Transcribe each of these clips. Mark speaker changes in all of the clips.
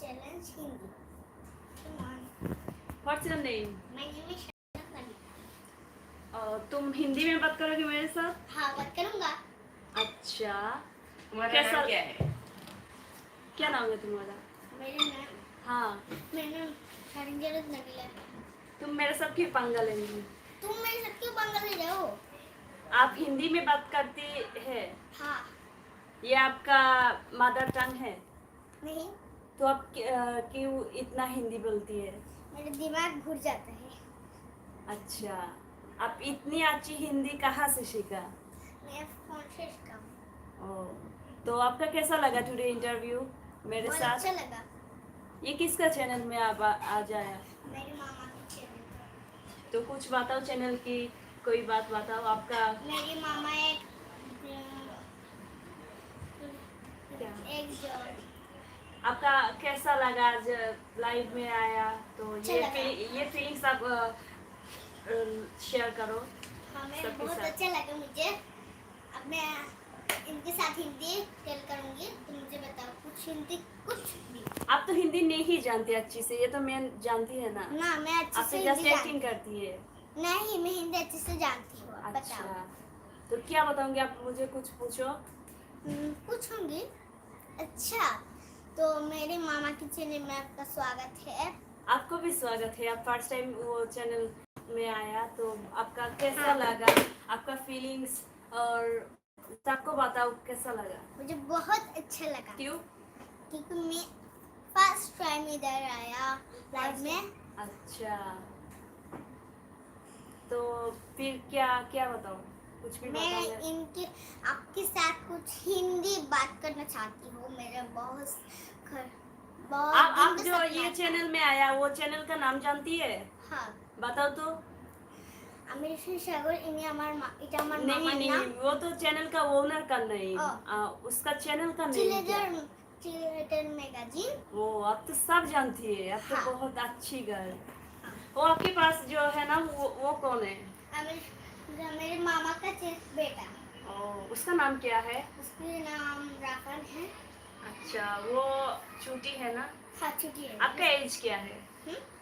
Speaker 1: challenge Hindi. Come on.
Speaker 2: What's your name?
Speaker 1: My name is Shanna Kani.
Speaker 2: तुम हिंदी में बात करोगे मेरे साथ?
Speaker 1: हाँ बात करूँगा.
Speaker 2: अच्छा.
Speaker 3: तुम्हारा
Speaker 2: कैसा
Speaker 3: नाम क्या है?
Speaker 2: क्या नाम है तुम्हारा?
Speaker 1: मेरा नाम
Speaker 2: हाँ.
Speaker 1: मेरा नाम हरिंजरत नगीला है.
Speaker 2: तुम मेरे साथ क्यों पंगा लेंगी?
Speaker 1: तुम मेरे साथ क्यों पंगा ले रहे हो?
Speaker 2: आप हिंदी में बात करती है?
Speaker 1: हाँ.
Speaker 2: ये आपका मदर टंग है?
Speaker 1: नहीं.
Speaker 2: तो आप क्यों इतना हिंदी बोलती है?
Speaker 1: मेरा दिमाग घुर जाता है.
Speaker 2: अच्छा. आप इतनी अच्छी हिंदी कहाँ से सीखा?
Speaker 1: मैं फोन से सीखा.
Speaker 2: ओह. तो आपका कैसा लगा टुडे इंटरव्यू मेरे
Speaker 1: बहुत
Speaker 2: साथ?
Speaker 1: अच्छा लगा.
Speaker 2: ये किसका चैनल में आप आ जाया?
Speaker 1: मेरे मामा के चैनल पर.
Speaker 2: तो कुछ बताओ चैनल की कोई बात बताओ आपका.
Speaker 1: मेरी मामा एक
Speaker 2: क्या?
Speaker 1: जो
Speaker 2: आपका कैसा लगा आज लाइव में आया? तो
Speaker 1: अच्छा
Speaker 2: ये
Speaker 1: लगा.
Speaker 2: ये फीलिंग्स आप शेयर करो.
Speaker 1: हाँ मैं
Speaker 2: सबके
Speaker 1: बहुत
Speaker 2: साथ.
Speaker 1: अच्छा लगा मुझे. अब मैं इनके साथ हिंदी टेल करूँगी. तो मुझे बताओ कुछ हिंदी कुछ भी.
Speaker 2: आप तो हिंदी नहीं जानती अच्छी से, ये तो मैं जानती है ना.
Speaker 1: ना मैं अच्छे
Speaker 2: आप
Speaker 1: से
Speaker 2: तो जस्ट
Speaker 1: हिंदी
Speaker 2: एक्टिंग
Speaker 1: जानती
Speaker 2: करती है.
Speaker 1: हूँ. नहीं मैं हिंदी अच्छे से जानती हूँ. अब
Speaker 2: अच्छा.
Speaker 1: बताओ.
Speaker 2: तो क्या बताऊंगी? आप मुझे कुछ पूछो.
Speaker 1: पूछूंगी. अच्छा तो मेरे मामा के चैनल में आपका स्वागत है.
Speaker 2: आपको भी स्वागत है. आप फर्स्ट टाइम वो चैनल में आया तो आपका कैसा
Speaker 1: हाँ.
Speaker 2: लगा? आपका फीलिंग्स और सबको बताओ कैसा लगा.
Speaker 1: मुझे बहुत अच्छा लगा.
Speaker 2: क्यों?
Speaker 1: क्योंकि मैं फर्स्ट टाइम इधर आया लाइव में.
Speaker 2: अच्छा. तो फिर क्या क्या बताओ? कुछ भी
Speaker 1: मैं
Speaker 2: बताओ.
Speaker 1: इनके आपके साथ कुछ हिंदी बात करना चाहती हूँ. मेरा बहुत
Speaker 2: आप
Speaker 1: दिन
Speaker 2: जो
Speaker 1: से
Speaker 2: ये
Speaker 1: सपना
Speaker 2: चैनल में आया वो चैनल का नाम जानती है?
Speaker 1: था. हाँ.
Speaker 2: बताओ तो.
Speaker 1: अमेरिकन सागर इन्हें এটা আমার
Speaker 2: नहीं
Speaker 1: মামার
Speaker 2: नहीं
Speaker 1: নাম.
Speaker 2: वो तो चैनल का ओनर का नहीं.
Speaker 1: ओ.
Speaker 2: उसका चैनल का नहीं.
Speaker 1: चिलेजर मैगजीन.
Speaker 2: वो आप तो सब जानती है. आप तो
Speaker 1: हाँ.
Speaker 2: बहुत अच्छी गर्ल. वो आपके पास जो है ना वो कौन है?
Speaker 1: मेरे मामा का बेटा.
Speaker 2: उसका नाम क्या है?
Speaker 1: उसके नाम राफन है.
Speaker 2: अच्छा. वो छोटी है ना?
Speaker 1: हाँ छोटी है.
Speaker 2: आपका एज क्या है?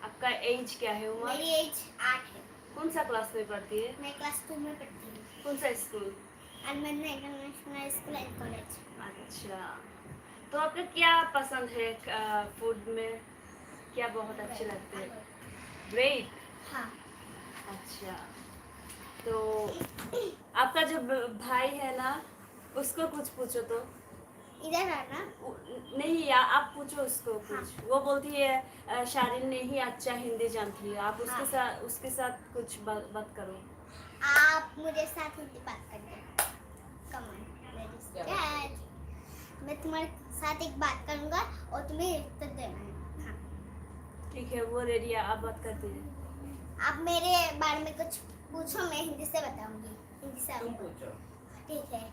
Speaker 2: आपका एज क्या है? उम्र?
Speaker 1: मेरी एज 8 है.
Speaker 2: कौन सा क्लास में पढ़ती है?
Speaker 1: मैं क्लास 2 में पढ़ती हूँ.
Speaker 2: कौन सा स्कूल?
Speaker 1: अलमदना इंटरनेशनल स्कूल एंड कॉलेज.
Speaker 2: अच्छा. तो आपका क्या पसंद है फूड में? क्या बहुत अच्छे लगते हैं? ग्रेट.
Speaker 1: हाँ.
Speaker 2: अच्छा. तो आपका जो भाई है ना उसको कुछ पूछो तो.
Speaker 1: इधर आना.
Speaker 2: नहीं आप पूछो उसको कुछ.
Speaker 1: हाँ.
Speaker 2: वो बोलती है शारीन नहीं अच्छा हिंदी जानती है. आप
Speaker 1: हाँ.
Speaker 2: उसके साथ कुछ बात करो.
Speaker 1: आप मुझे साथ हिंदी बात करना. Come on. मैं तुम्हारे साथ एक बात करूंगा और तुम्हें उत्तर देना है. हाँ.
Speaker 2: ठीक है वो रेडी है. आप बात करते हैं.
Speaker 1: आप मेरे बारे में कुछ पूछो. मैं हिंदी से बताऊंगी. हिंदी से
Speaker 3: तुम
Speaker 1: आपको.
Speaker 3: पूछो.
Speaker 1: ठीक है.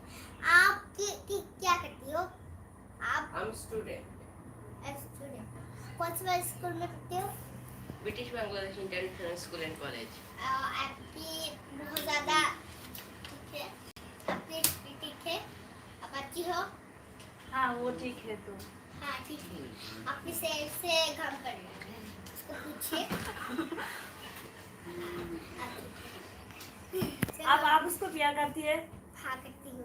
Speaker 1: आप क्या करती हो? आप
Speaker 3: I'm student.
Speaker 1: स्टूडेंट. कौन से स्कूल में पढ़ते हो?
Speaker 3: British Bangladesh International School and College.
Speaker 1: आपकी बहुत ज़्यादा ठीक है. आपकी ठीक है. आप अच्छी हो.
Speaker 2: हाँ वो ठीक है. तो
Speaker 1: हाँ ठीक है. आपकी सेल से काम कर रहे हैं. उसको पूछिए.
Speaker 2: आप उसको प्यार करती है?
Speaker 1: हाँ करती हूँ.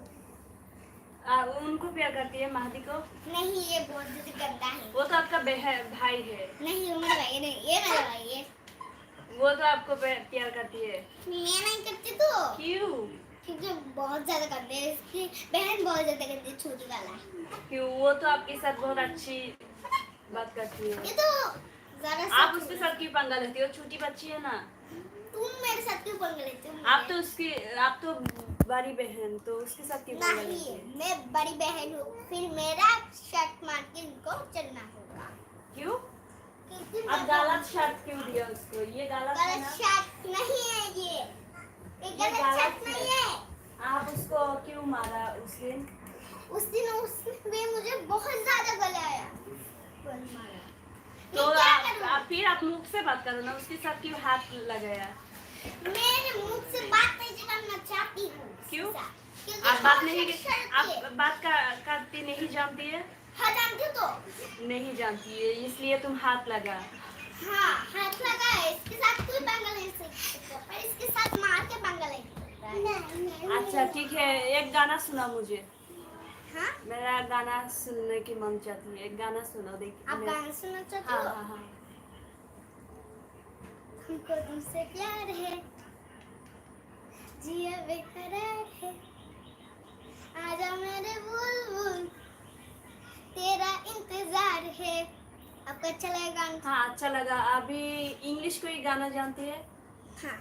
Speaker 2: उनको प्यार करती है महदी को?
Speaker 1: नहीं ये बहुत ज़्यादा गंदा है.
Speaker 2: वो तो आपका भाई है.
Speaker 1: नहीं वो मेरा भाई नहीं. ये मेरा भाई है.
Speaker 2: वो तो आपको प्यार करती है.
Speaker 1: मैं नहीं करती तो.
Speaker 2: क्यों?
Speaker 1: क्योंकि बहुत ज़्यादा गंदे है. इसकी बहन बहुत ज़्यादा गंदी छोटी वाला है.
Speaker 2: क्यों? वो तो आपके साथ बहुत अच्छी बात करती है.
Speaker 1: ये तो ज़रा सा.
Speaker 2: आप उसके साथ क्यों पंगा लेती हो? छोटी बच्ची है ना.
Speaker 1: तुम मेरे साथ क्यों पंगा लेते हो?
Speaker 2: आप तो बड़ी बहन तो उसके साथ क्यों पंगा लेती
Speaker 1: नहीं
Speaker 2: है?
Speaker 1: मैं बड़ी बहन हूँ. फिर मेरा शर्ट मार के इनको चलना होगा.
Speaker 2: क्यों?
Speaker 1: क्योंकि
Speaker 2: आप गलत शर्ट क्यों दिया उसको? ये गलत है
Speaker 1: गलत
Speaker 2: ना.
Speaker 1: शर्ट नहीं है ये. ये गलत
Speaker 2: गलत
Speaker 1: शर्ट नहीं है.
Speaker 2: आप उसको क्यों मारा उस दिन?
Speaker 1: उसने मुझे बहुत ज्यादा गलाया. मारा.
Speaker 2: तो
Speaker 1: मैं क्या करूं?
Speaker 2: फिर आप मुख से बात करो ना. उसके साथ क्यों हाथ लगाया?
Speaker 1: मेरे मुंह से बात नहीं करना चाहती हूँ.
Speaker 2: क्यों?
Speaker 1: क्योंकि
Speaker 2: आप बात नहीं
Speaker 1: बहुत शर्त है.
Speaker 2: आप बात करती नहीं जानती है?
Speaker 1: हाँ जानती हो तो।
Speaker 2: नहीं जानती है इसलिए तुम हाथ लगा।
Speaker 1: हाँ हाथ लगा है, इसके साथ कोई पंगा नहीं सीख सकता, पर इसके साथ मार के पंगा नहीं सकता है।
Speaker 2: अच्छा ठीक है, एक गाना सुना मुझे।
Speaker 1: हाँ
Speaker 2: मेरा गाना सुनने की मन चाहती है, एक गाना सुना देख।
Speaker 1: आप गाना सुनना चाहते
Speaker 2: हाँ
Speaker 1: हो?
Speaker 2: हाँ हाँ।
Speaker 1: हमको तुमसे प्यार है, जिया बेकरार है, आजा मेरे बुलबुल, तेरा इंतजार है। आपको अच्छा लगेगा गाना?
Speaker 2: हाँ अच्छा लगा। अभी इंग्लिश कोई गाना जानती है?
Speaker 1: हाँ।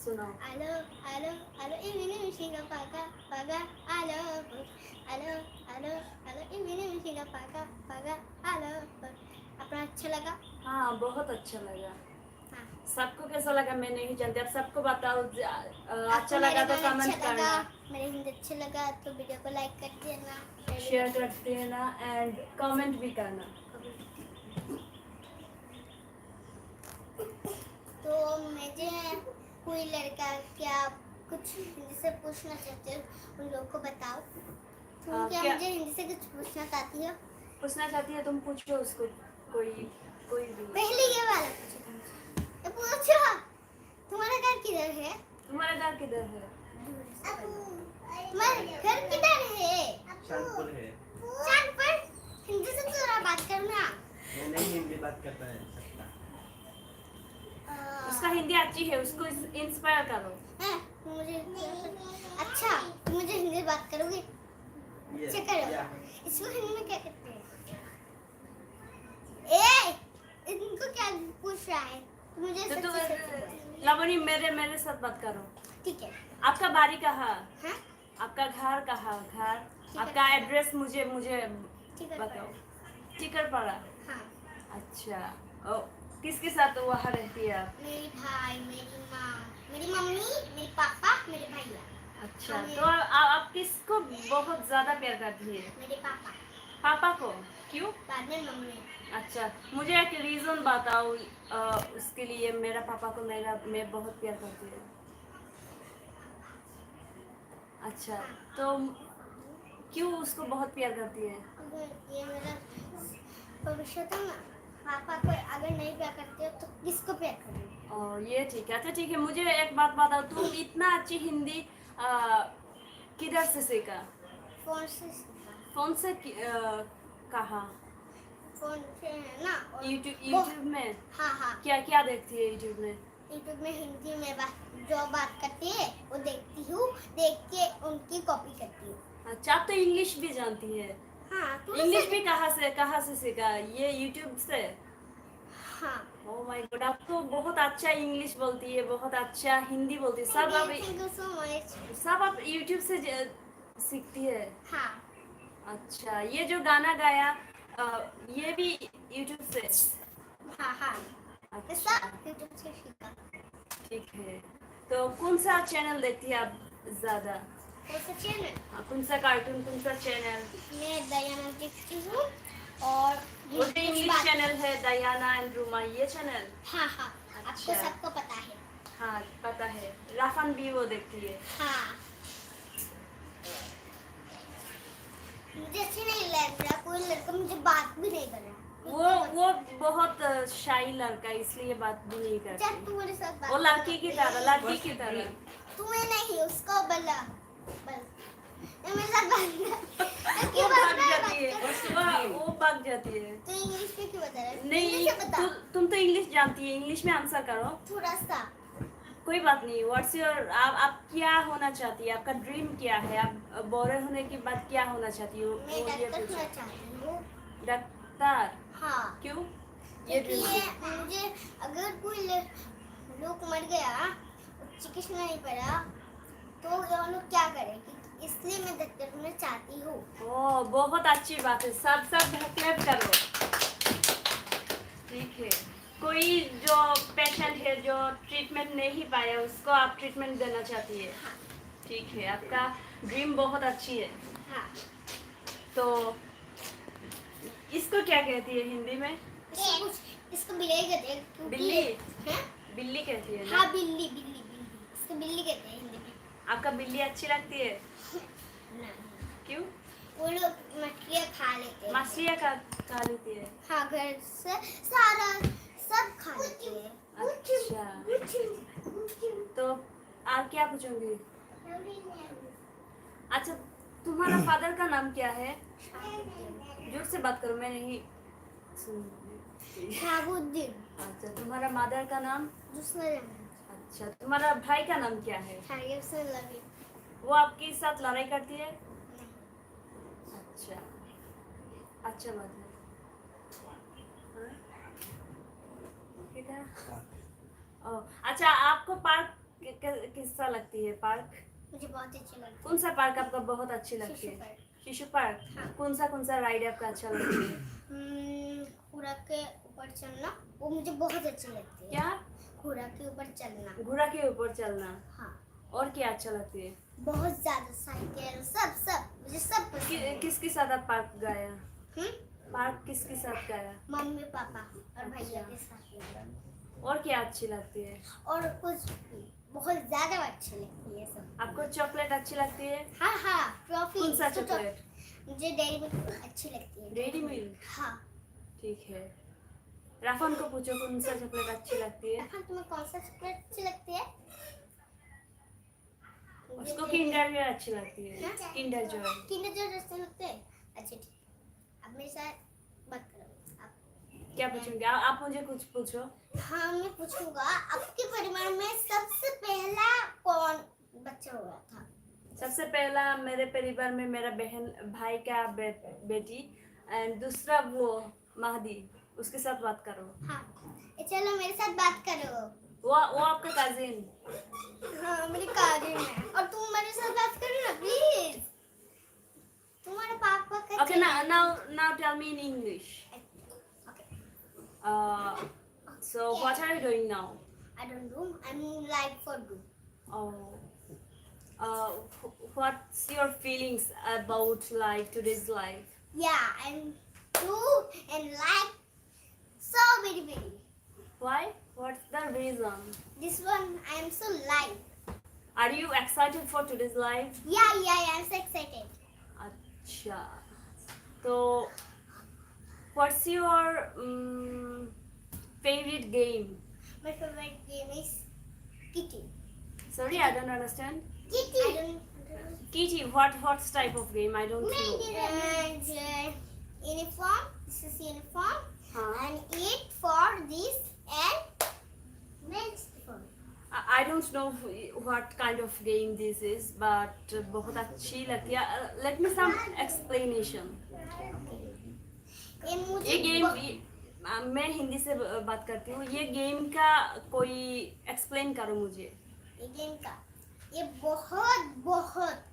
Speaker 2: सुनाओ।
Speaker 1: Alo, alo, alo, ini musika paga, paga, alo, alo, alo, alo, ini musika paga, paga, alo। अपना अच्छा लगा?
Speaker 2: हाँ बहुत अच्छा लगा।
Speaker 1: हाँ।
Speaker 2: सबको कैसा लगा मैं नहीं जानती, अब सबको बताओ। अच्छा
Speaker 1: आपको
Speaker 2: लगा
Speaker 1: मेरा
Speaker 2: तो
Speaker 1: गाना
Speaker 2: कमेंट
Speaker 1: अच्छा लगा,
Speaker 2: करना,
Speaker 1: मेरे हिंदी अच्छा लगा तो वीडियो को लाइक कर देना,
Speaker 2: शेयर कर देना एंड कमेंट भी करना।
Speaker 1: तो मुझे कोई लड़का क्या कुछ हिंदी से पूछना चाहते हो उन लोग को बताओ। तुम क्या
Speaker 2: क्या
Speaker 1: मुझे हिंदी से कुछ पूछना चाहती हो?
Speaker 2: पूछना चाहती है? तुम पूछो उसको, कोई कोई भी।
Speaker 1: पहले ये वाला पूछो तुमसे। तो पूछो, तुम्हारा घर किधर है?
Speaker 2: तुम्हारा घर किधर है?
Speaker 1: तुम्हारा घर किधर है?
Speaker 4: शांतपुर है।
Speaker 1: चांदपुर। हिंदी से थोड़ा बात करना।
Speaker 4: मैं नहीं हिंदी बात करता है सकता।
Speaker 2: उसका हिंदी अच्छी है, उसको इंस्पायर करो।
Speaker 1: है मुझे अच्छा, तुम मुझे हिंदी बात करोगे?
Speaker 4: ये
Speaker 1: अच्छा करो।
Speaker 4: क्या?
Speaker 1: इसको हिंदी में क्या कहते हैं? ए, इनको क्या पूछ रहा है? तुम मुझे
Speaker 2: तो
Speaker 1: सच्ची सच्ची बोलो।
Speaker 2: लवनी मेरे साथ बात करो।
Speaker 1: ठीक है।
Speaker 2: आपका बाड़ी कहाँ?
Speaker 1: हाँ
Speaker 2: आपका घर कहाँ? घर
Speaker 1: ठीक है।
Speaker 2: आपका एड्रेस मुझे
Speaker 1: ठीक है
Speaker 2: बताओ। टिकरपाड़ा।
Speaker 1: हाँ।
Speaker 2: अच्छा। ओ, किसके साथ वहाँ रहती है आप?
Speaker 1: मेरी भाई, मेरी माँ, मेरी मम्मी, मेरे पापा, मेरे भैया।
Speaker 2: अच्छा
Speaker 1: हाँ,
Speaker 2: तो आप किसको बहुत ज्यादा प्यार करती है?
Speaker 1: मेरे पापा,
Speaker 2: पापा को? क्यों?
Speaker 1: बाद में मम्मी।
Speaker 2: अच्छा मुझे एक रीजन बताओ उसके लिए मेरा पापा को मैं बहुत प्यार करती हूँ। अच्छा तो क्यों उसको बहुत प्यार करती है?
Speaker 1: अगर ये मेरा भविष्य था ना, पापा को अगर नहीं प्यार करते हो तो किसको प्यार करोगे?
Speaker 2: ये ठीक है। अच्छा ठीक है, मुझे एक बात बताओ, तुम इतना अच्छी हिंदी किधर से सीखा?
Speaker 1: फोन से सीखा।
Speaker 2: फोन से कहाँ?
Speaker 1: फोन से है ना। और
Speaker 2: यूट्यूब में?
Speaker 1: हाँ हाँ।
Speaker 2: क्या क्या देखती है यूट्यूब में?
Speaker 1: यूट्यूब में हिंदी में जो बात करती है वो देखती हूँ, देख के उनकी कॉपी करती हूँ।
Speaker 2: अच्छा आप तो इंग्लिश भी जानती है?
Speaker 1: हाँ
Speaker 2: इंग्लिश भी कहाँ से सीखा? ये यूट्यूब से?
Speaker 1: हाँ।
Speaker 2: ओह माय गॉड, आप तो बहुत अच्छा इंग्लिश बोलती है, बहुत अच्छा हिंदी बोलती है। सब
Speaker 1: थैंक यू सो मच।
Speaker 2: सब आप यूट्यूब से सीखती है?
Speaker 1: हाँ
Speaker 2: अच्छा ये जो गाना गाया ये भी यूट्यूब से?
Speaker 1: हाँ हाँ।
Speaker 2: अच्छा
Speaker 1: यूट्यूब से सीखा।
Speaker 2: ठीक है। तो कौन सा चैनल देखती है आप ज्यादा?
Speaker 1: कौन सा चैनल?
Speaker 2: कौन सा कार्टून, कौन सा चैनल?
Speaker 1: मैं दयाना देखती हूँ और
Speaker 2: वो जो इंग्लिश चैनल है दयाना एंड रूमा, ये चैनल?
Speaker 1: हाँ हाँ। आपको
Speaker 2: अच्छा।
Speaker 1: सबको पता है?
Speaker 2: हाँ पता है। राफन भी वो देखती है?
Speaker 1: हाँ। मुझे अच्छी नहीं लग रहा, कोई लड़का मुझे बात भी नहीं कर रहा।
Speaker 2: वो बहुत शाई लड़का है, इसलिए बात भी नहीं
Speaker 1: चल
Speaker 2: करती।
Speaker 1: तू मेरे साथ बात
Speaker 2: वो लड़की की तरह, लड़की की तरह।
Speaker 1: तुम्हें नहीं, उसको बोला बस ये मेरे साथ बात
Speaker 2: वो भाग जाती है, वो भाग जाती है।
Speaker 1: तो इंग्लिश में क्यों बता रहा है?
Speaker 2: नहीं
Speaker 1: इंग्लिश में बता।
Speaker 2: तुम तो इंग्लिश जानती है, इंग्लिश में आंसर करो।
Speaker 1: थोड़ा सा।
Speaker 2: कोई बात नहीं। व्हाट्स योर आप क्या होना चाहती है? आपका ड्रीम क्या है? आप बड़े होने के बाद क्या होना चाहती हो?
Speaker 1: मैं
Speaker 2: वो ये
Speaker 1: डॉक्टर
Speaker 2: पूछो।
Speaker 1: होना चाहती हूँ।
Speaker 2: डॉक्टर?
Speaker 1: हाँ
Speaker 2: क्यों? ये ड्रीम
Speaker 1: क्योंकि मुझे अगर कोई लोग मर गया, चिकित्सा नहीं पड़ा, तो ये लोग क्या करेंगे? इसलिए मैं डॉक्टर होना चाहती हूँ।
Speaker 2: ओह बहुत अच्छी बात है। सब क्लैप करो। ठीक है। कोई जो पेशेंट है जो ट्रीटमेंट नहीं पाया उसको आप ट्रीटमेंट देना चाहती है?
Speaker 1: हाँ
Speaker 2: ठीक है, आपका ड्रीम बहुत अच्छी है।
Speaker 1: हाँ।
Speaker 2: तो इसको क्या कहती है हिंदी में?
Speaker 1: इसको बिल्ली कहते हैं क्योंकि-
Speaker 2: बिल्ली?
Speaker 1: हैं?
Speaker 2: बिल्ली कहती है ना?
Speaker 1: हाँ बिल्ली बिल्ली बिल्ली, इसको बिल्ली कहते हैं हिंदी में।
Speaker 2: आपका बिल्ली अच्छी लगती है?
Speaker 1: नहीं,
Speaker 2: क्यों?
Speaker 1: वो लोग मछलियाँ खा लेते हैं।
Speaker 2: मछलियाँ का खा लेती है।
Speaker 1: हाँ, घर से सारा सब खा लेते हैं।
Speaker 2: अच्छा, तो आप क्या पूछोगे? अच्छा, तुम्हारा फादर का नाम क्या है? जोर से बात करो, मैं नहीं सुन।
Speaker 1: शाहबुद्दीन।
Speaker 2: अच्छा, तुम्हारा मदर का नाम?
Speaker 1: दूसरा नाम
Speaker 2: अच्छा, तुम्हारा भाई का नाम क्या है?
Speaker 1: शायद से लगे।
Speaker 2: वो आपके साथ लड़ाई करती है? अच्छा, अच्छा बात है। हाँ? ठीक है। ओ, अच्छा, आपको पार्क किस्सा लगती है? पार्क
Speaker 1: मुझे बहुत अच्छी लगती
Speaker 2: कौन सा पार्क आपका बहुत अच्छी लगती
Speaker 1: शिशु
Speaker 2: है?
Speaker 1: पार्क।
Speaker 2: शिशु पार्क।
Speaker 1: हाँ।
Speaker 2: कौन सा राइड आपका अच्छा लगती है?
Speaker 1: है। घोड़ा के ऊपर चलना वो मुझे बहुत अच्छी लगती है।
Speaker 2: क्या?
Speaker 1: घोड़ा के ऊपर चलना।
Speaker 2: घोड़ा के ऊपर चलना।
Speaker 1: हाँ,
Speaker 2: और क्या अच्छा लगती है?
Speaker 1: बहुत ज्यादा साइकिल सब सब मुझे सब पसंद है।
Speaker 2: किसके साथ आप पार्क गया?
Speaker 1: हम्म?
Speaker 2: पार्क किसके साथ गया?
Speaker 1: मम्मी पापा और भैया के साथ।
Speaker 2: और क्या अच्छी लगती है?
Speaker 1: और कुछ भी बहुत ज्यादा अच्छी लगती है सब।
Speaker 2: आपको चॉकलेट अच्छी लगती है?
Speaker 1: हाँ हाँ, ट्रॉफी।
Speaker 2: कौन सा चॉकलेट?
Speaker 1: मुझे डेयरी मिल्क अच्छी लगती है।
Speaker 2: Dairy milk.
Speaker 1: हाँ।
Speaker 2: ठीक है। राफन को पूछो कौन सा चॉकलेट अच्छी लगती है?
Speaker 1: राफन, तुम्हें कौन सा चॉकलेट अच्छी लगती है?
Speaker 2: उसको किंडर जॉय अच्छी लगती है। Kinder Joy.
Speaker 1: किंडर जॉय अच्छे लगते हैं। अच्छा ठीक है, अब मेरे साथ बात करो आप।
Speaker 2: क्या पूछोगे? आप मुझे कुछ पूछो।
Speaker 1: हाँ, मैं पूछूंगा आपके परिवार में सबसे पहला कौन बच्चा हुआ था?
Speaker 2: सबसे पहला मेरे परिवार में मेरा बहन भाई का बेटी एंड दूसरा वो महदी, उसके साथ बात करो।
Speaker 1: हाँ, चलो मेरे साथ बात करो।
Speaker 2: वो आपका कजिन।
Speaker 1: हाँ, मेरी कजिन है और तुम मेरे साथ बात करो ना प्लीज। तुम्हारे पापा का
Speaker 2: Okay, now tell me in English.
Speaker 1: Okay.
Speaker 2: So what are you doing now?
Speaker 1: I don't know. I'm live for do.
Speaker 2: What's your feelings about like today's life?
Speaker 1: Yeah, I'm do and like so very.
Speaker 2: Why? What's the reason?
Speaker 1: This one I'm so live.
Speaker 2: Are you excited for today's life?
Speaker 1: Yeah, I'm so excited.
Speaker 2: अच्छा, तो what's your favorite game?
Speaker 1: My favorite game is Kitty.
Speaker 2: Sorry, I don't understand.
Speaker 1: Kitty. I don't.
Speaker 2: Kitty, what type of game? I don't know.
Speaker 1: And uniform. This is uniform.
Speaker 2: हाँ.
Speaker 1: And eat for this and next phone.
Speaker 2: I don't know what kind of game this is, but बहुत अच्छी लगती है. Let me some explanation.
Speaker 1: ये मुझे
Speaker 2: ये game मैं हिंदी से बात करती हूँ. ये गेम का कोई एक्सप्लेन करो मुझे.
Speaker 1: ये गेम का ये बहुत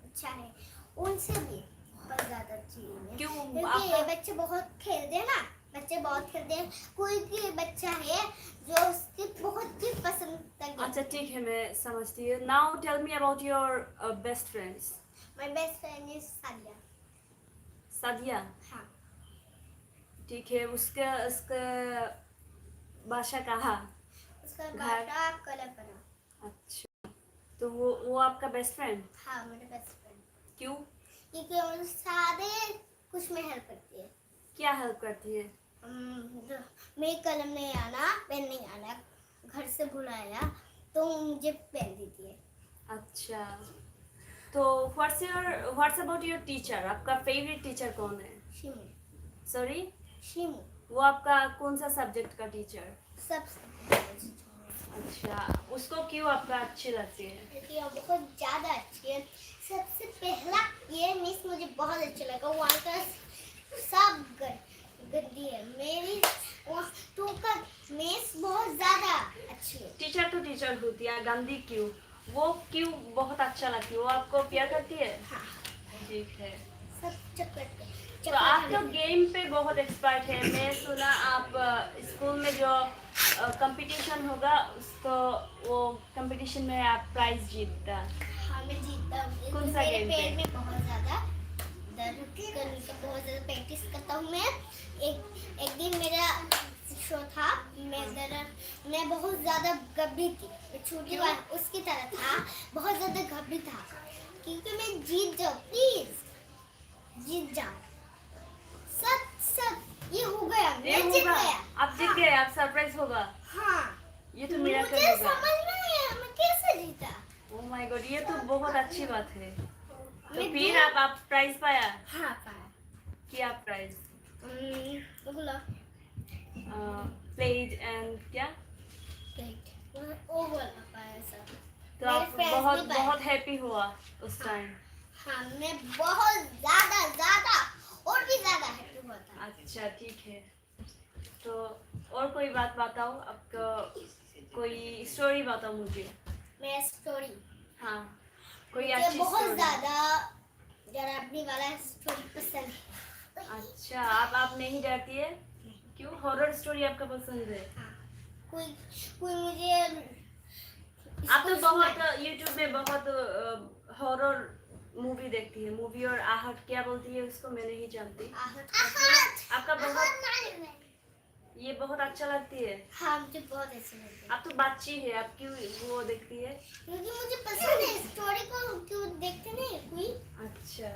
Speaker 1: अच्छा है. उनसे भी बहुत ज्यादा अच्छी है.
Speaker 2: क्यों?
Speaker 1: क्योंकि ये बच्चे बहुत खेलते हैं ना. बच्चे बहुत खेलते हैं. कोई भी बच्चा है जो उसकी बहुत ही पसंद का.
Speaker 2: अच्छा ठीक है, मैं समझती हूँ. Now tell me about your best friends.
Speaker 1: My best friend is Sadia.
Speaker 2: Sadia.
Speaker 1: हाँ.
Speaker 2: ठीक है, उसका भाषा कहाँ?
Speaker 1: उसका
Speaker 2: घर.
Speaker 1: भाषा कलपना.
Speaker 2: अच्छा, तो वो आपका बेस्ट फ्रेंड?
Speaker 1: हाँ, मेरे बेस्ट फ्रेंड.
Speaker 2: क्यों?
Speaker 1: क्योंकि वो सारे कुछ में हेल्प करती है.
Speaker 2: क्या हेल्प करती है?
Speaker 1: मेरे कलम नहीं आना, पेन नहीं आना, घर से भुलाया तो मुझे पेन देती है.
Speaker 2: अच्छा, तो व्हाट्स अबाउट योर टीचर? आपका फेवरेट टीचर कौन है?
Speaker 1: शिमू.
Speaker 2: सॉरी?
Speaker 1: शिमू.
Speaker 2: वो आपका कौन सा सब्जेक्ट का टीचर?
Speaker 1: सब.
Speaker 2: अच्छा, उसको क्यों आपका अच्छी लगती है?
Speaker 1: क्योंकि वो बहुत ज़्यादा अच्छी है. सबसे पहला ये मिस मुझे बहुत अच्छा लगा. वहाँ का सब गंदी है. मेरी तो का मिस बहुत ज़्यादा अच्छी है.
Speaker 2: टीचर तो टीचर होती है, गंदी क्यों? वो क्यों बहुत अच्छा लगती है? वो आपको प्यार करती है?
Speaker 1: हाँ.
Speaker 2: ठीक है.
Speaker 1: सब चॉकलेट.
Speaker 2: तो आप तो गेम पे बहुत एक्सपर्ट है. मैं सुना आप स्कूल में जो कंपटीशन होगा उसको वो कंपटीशन में आप प्राइज जीतता.
Speaker 1: हाँ, मैं जीतता हूँ.
Speaker 2: कौन सा
Speaker 1: मेरे
Speaker 2: गेम
Speaker 1: पैर
Speaker 2: पे?
Speaker 1: में बहुत ज़्यादा दर्द करने का बहुत ज़्यादा प्रैक्टिस करता हूँ मैं. एक दिन मेरा शो था. मैं बहुत ज़्यादा घबरी थी. मैं छोटी वाली उसकी तरह था. बहुत ज़्यादा घबरी था क्योंकि मैं जीत जाऊँ प्लीज. जीत जाओ। सब सब ये हो गया,
Speaker 2: ये
Speaker 1: मैं जीत
Speaker 2: होगा,
Speaker 1: गया।
Speaker 2: आप जीत गए, आप सरप्राइज होगा।
Speaker 1: हाँ
Speaker 2: ये तो मेरा
Speaker 1: मुझे
Speaker 2: होगा।
Speaker 1: समझ में नहीं आया मैं कैसे जीता।
Speaker 2: ओह माय गॉड, ये तो बहुत अच्छी बात है। तो
Speaker 1: मैं
Speaker 2: फिर
Speaker 1: जीत-
Speaker 2: आप प्राइज पाया?
Speaker 1: हाँ पाया।
Speaker 2: क्या प्राइज?
Speaker 1: बोला
Speaker 2: प्लेट एंड क्या?
Speaker 1: प्लेट वो बोला पाया सब।
Speaker 2: तो
Speaker 1: मेरे
Speaker 2: आप
Speaker 1: friends
Speaker 2: बहुत
Speaker 1: भी पाए।
Speaker 2: बहुत हैप्पी हुआ उस टाइम।
Speaker 1: हाँ मैं बहुत ज्यादा ज्यादा और भी ज्यादा हैप्पी हुआ था।
Speaker 2: अच्छा ठीक है। तो और कोई बात बताओ, आपका कोई स्टोरी बताओ मुझे।
Speaker 1: मेरा स्टोरी
Speaker 2: हाँ, कोई
Speaker 1: मुझे
Speaker 2: अच्छी
Speaker 1: बहुत
Speaker 2: स्टोरी।
Speaker 1: ज्यादा डरावनी वाला स्टोरी पसंद है।
Speaker 2: अच्छा, आप नहीं डरती है? क्यों, हॉरर स्टोरी आपका पसंद है?
Speaker 1: हाँ कोई कोई मुझे
Speaker 2: आप तो बहुत यूट्यूब में बहुत हॉरर मूवी देखती है। मूवी और आहट क्या बोलती है उसको, मैं नहीं जानती। आपका बहुत ये बहुत अच्छा लगती है।
Speaker 1: हाँ मुझे बहुत अच्छी लगती है
Speaker 2: आप तो बच्ची है, आप क्यों वो देखती है?
Speaker 1: क्योंकि मुझे पसंद है स्टोरी को। क्यों देखते नहीं कोई?
Speaker 2: अच्छा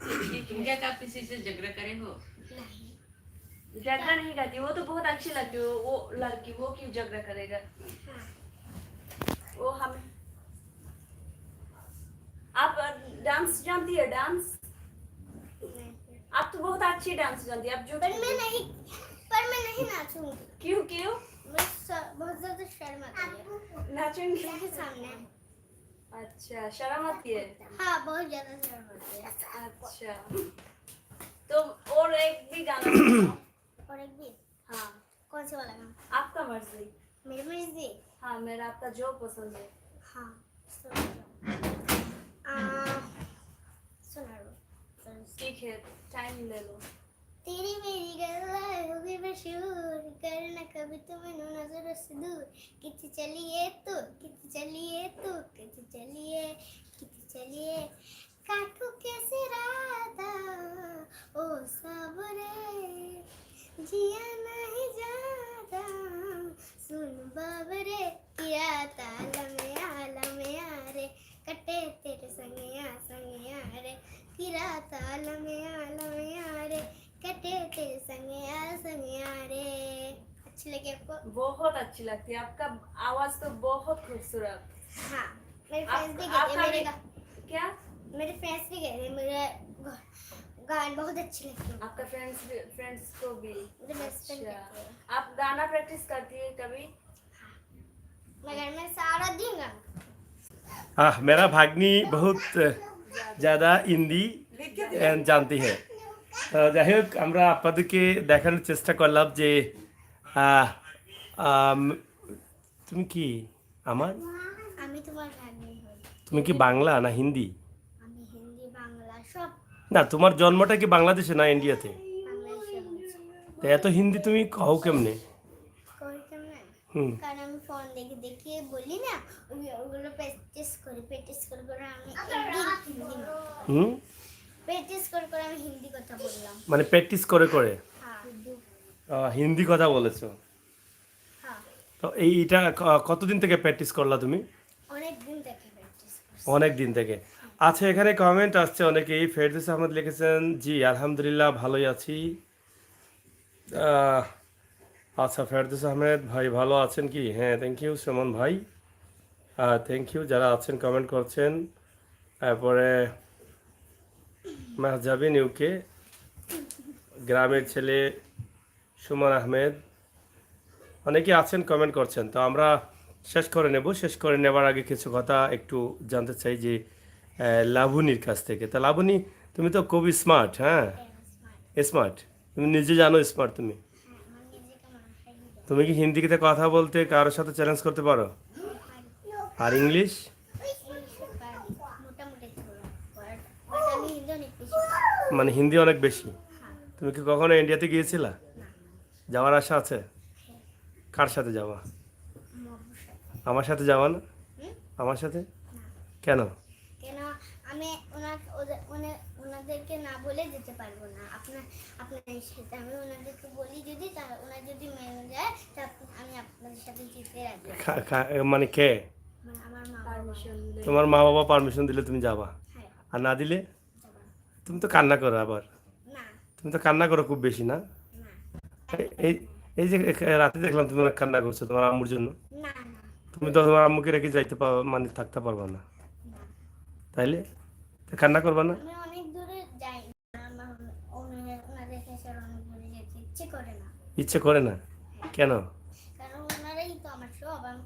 Speaker 3: ठीक है। क्या आप किसी से झगड़ा करे हो?
Speaker 1: नहीं।
Speaker 2: झगड़ा नहीं करती, वो तो बहुत अच्छी लगती है। वो लड़की वो क्यों झगड़ा करेगा?
Speaker 1: हाँ।
Speaker 2: वो हमें आप डांस जानती है? डांस
Speaker 1: नहीं।
Speaker 2: आप तो बहुत अच्छी डांस जानती है। आप जो
Speaker 1: पर मैं नहीं नाचूंगी।
Speaker 2: क्यों क्यों
Speaker 1: बहुत ज्यादा शर्म आती है
Speaker 2: नाचेंगी?
Speaker 1: उनके सामने।
Speaker 2: अच्छा, शर्म आती है।
Speaker 1: हाँ बहुत ज्यादा शर्म आती है।
Speaker 2: अच्छा, तो और एक भी गाना सुनाओ।
Speaker 1: और एक भी
Speaker 2: हाँ,
Speaker 1: कौन से वाला गाना?
Speaker 2: आपका मर्जी।
Speaker 1: मेरे मर्जी।
Speaker 2: हाँ, मेरा आपका जो पसंद है।
Speaker 1: हाँ सुना लो।
Speaker 2: ठीक है, टाइम ले लो।
Speaker 1: तेरी मेरी गल्ला हो गई मशहूर, करना कभी तो मैनू नजर से दूर। किथे चलिए तू, किथे चलिए तू, किथे चलिए, किथे चलिए। काटू कैसे राधा ओ सावरे, जिया नहीं जाता सुन बाबरे। किया ताला में आ रे, कटे तेरे संगे रे। किरा ताला में आ रे, कटे तेरे संगे रे। अच्छी लगी आपको?
Speaker 2: बहुत अच्छी लगती है, आपका आवाज तो बहुत खूबसूरत।
Speaker 1: हाँ मेरे
Speaker 2: आप-
Speaker 1: फ्रेंड्स भी गए थे
Speaker 2: आपका
Speaker 1: मेरे
Speaker 2: भी- क्या?
Speaker 1: मेरे फ्रेंड्स भी गए थे। मेरे गान बहुत अच्छी लगती है।
Speaker 2: आपका फ्रेंड्स को भी?
Speaker 1: मेरे बेस्ट फ्रेंड
Speaker 2: अच्छा,
Speaker 1: कहते हैं।
Speaker 2: आप गाना प्रैक्टिस करती है कभी?
Speaker 1: मैं घर में सारा दिन गाना।
Speaker 5: मेरा भाग्नी बहुत ज़्यादा हिंदी জানতে है। যাই হোক আমরা আপনাদেরকে দেখানোর চেষ্টা করলাম যে আহ, আম, তুমি কি আমার
Speaker 1: আমি তোমার ভাগ্নি হই।
Speaker 5: তুমি কি বাংলা না হিন্দি?
Speaker 1: আমি হিন্দি বাংলা সব
Speaker 5: না, তোমার জন্মটা কি বাংলাদেশে না ইন্ডিয়াতে?
Speaker 1: বাংলাদেশে হয়েছে।
Speaker 5: তো এত হিন্দি তুমি কও কেমনে?
Speaker 1: কই কেমন?
Speaker 5: হুম।
Speaker 1: কারণ আমি ফোন দেখে দেখে বলি না, ওগুলো প্র্যাকটিস করে আমি হিন্দি
Speaker 5: হুম,
Speaker 1: প্র্যাকটিস করে আমি হিন্দি কথা বললাম।
Speaker 5: মানে প্র্যাকটিস করে করে
Speaker 1: হ্যাঁ
Speaker 5: হিন্দি কথা বলেছো।
Speaker 1: হ্যাঁ
Speaker 5: তো এটা কতদিন থেকে প্র্যাকটিস করলা তুমি?
Speaker 1: অনেক দিন থেকে প্র্যাকটিস করছি।
Speaker 5: অনেক দিন থেকে। আচ্ছা, এখানে কমেন্ট আসছে অনেকেই। ফেরদৌস আহমেদ লিখেছেন, জি আলহামদুলিল্লাহ ভালোই আছি। আচ্ছা, ফেরদৌস আহমেদ ভাই ভালো আছেন কি? হ্যাঁ, থ্যাংক ইউ সুমন ভাই, থ্যাংক ইউ যারা আছেন কমেন্ট করছেন। তারপরে মাহজাবিন ইউকে, গ্রামের ছেলে সুমন আহমেদ, অনেকে আছেন কমেন্ট করছেন। তো আমরা শেষ করে নেব। শেষ করে নেবার আগে কিছু কথা একটু জানতে চাই যে লাবণীর কাছ থেকে। তা লাবণী, তুমি তো খুবই স্মার্ট। হ্যাঁ, স্মার্ট, তুমি নিজে জানো স্মার্ট তুমি।
Speaker 1: আমার নিজেকে মাথায় দিতে
Speaker 5: তুমি কি হিন্দিতে কথা বলতে কারোর সাথে চ্যালেঞ্জ করতে পারো? আর ইংলিশ?
Speaker 1: মোটামুটি বাট আমি হিন্দি অনেক বেশি পারি।
Speaker 5: মানে হিন্দি অনেক বেশি।
Speaker 1: হ্যাঁ
Speaker 5: তুমি কি কখনো ইন্ডিয়াতে গিয়েছিলা?
Speaker 1: না
Speaker 5: যাওয়ার আশা আছে? কার সাথে যাওয়া?
Speaker 1: অবশ্যই।
Speaker 5: আমার সাথে যাওয়া না?
Speaker 1: হুম?
Speaker 5: আমার সাথে
Speaker 1: না
Speaker 5: কেন?
Speaker 1: কেন আমি ওনাদেরকে না বলে যেতে পারবো না। আপনার সাথে আমি ওনাদেরকে বলি যদি ওনার যদি মেনে যায় তা আমি আপনাদের সাথে যেতে রাজি আছি।
Speaker 5: মানে কে?
Speaker 1: মানে আমার মা বাবা।
Speaker 2: পারমিশন
Speaker 5: তোমার মা বাবা পারমিশন দিলে তুমি যাবা,
Speaker 1: হ্যাঁ
Speaker 5: আর না দিলে?
Speaker 1: যাবো না।
Speaker 5: তুমি তো কান্না করো আবার,
Speaker 1: না
Speaker 5: তুমি তো কান্না করো খুব বেশি না?
Speaker 1: না
Speaker 5: এই এই যে রাতে দেখলাম তুমি অনেক কান্না করছো তোমার আম্মুর জন্য।
Speaker 1: না না
Speaker 5: তুমি তো তোমার আম্মুকে রেখে যাইতে মানে থাকতে পারবা না, তাইলে তো কান্না করবা না?
Speaker 1: আমি অনেক দূরে যাই না, আমার ওনাদের কাছে অনেক দূরে যেতে ইচ্ছে করে না,
Speaker 5: ইচ্ছে করে না কেন?
Speaker 1: কারণ ওনারাই তো আমার সব, আমি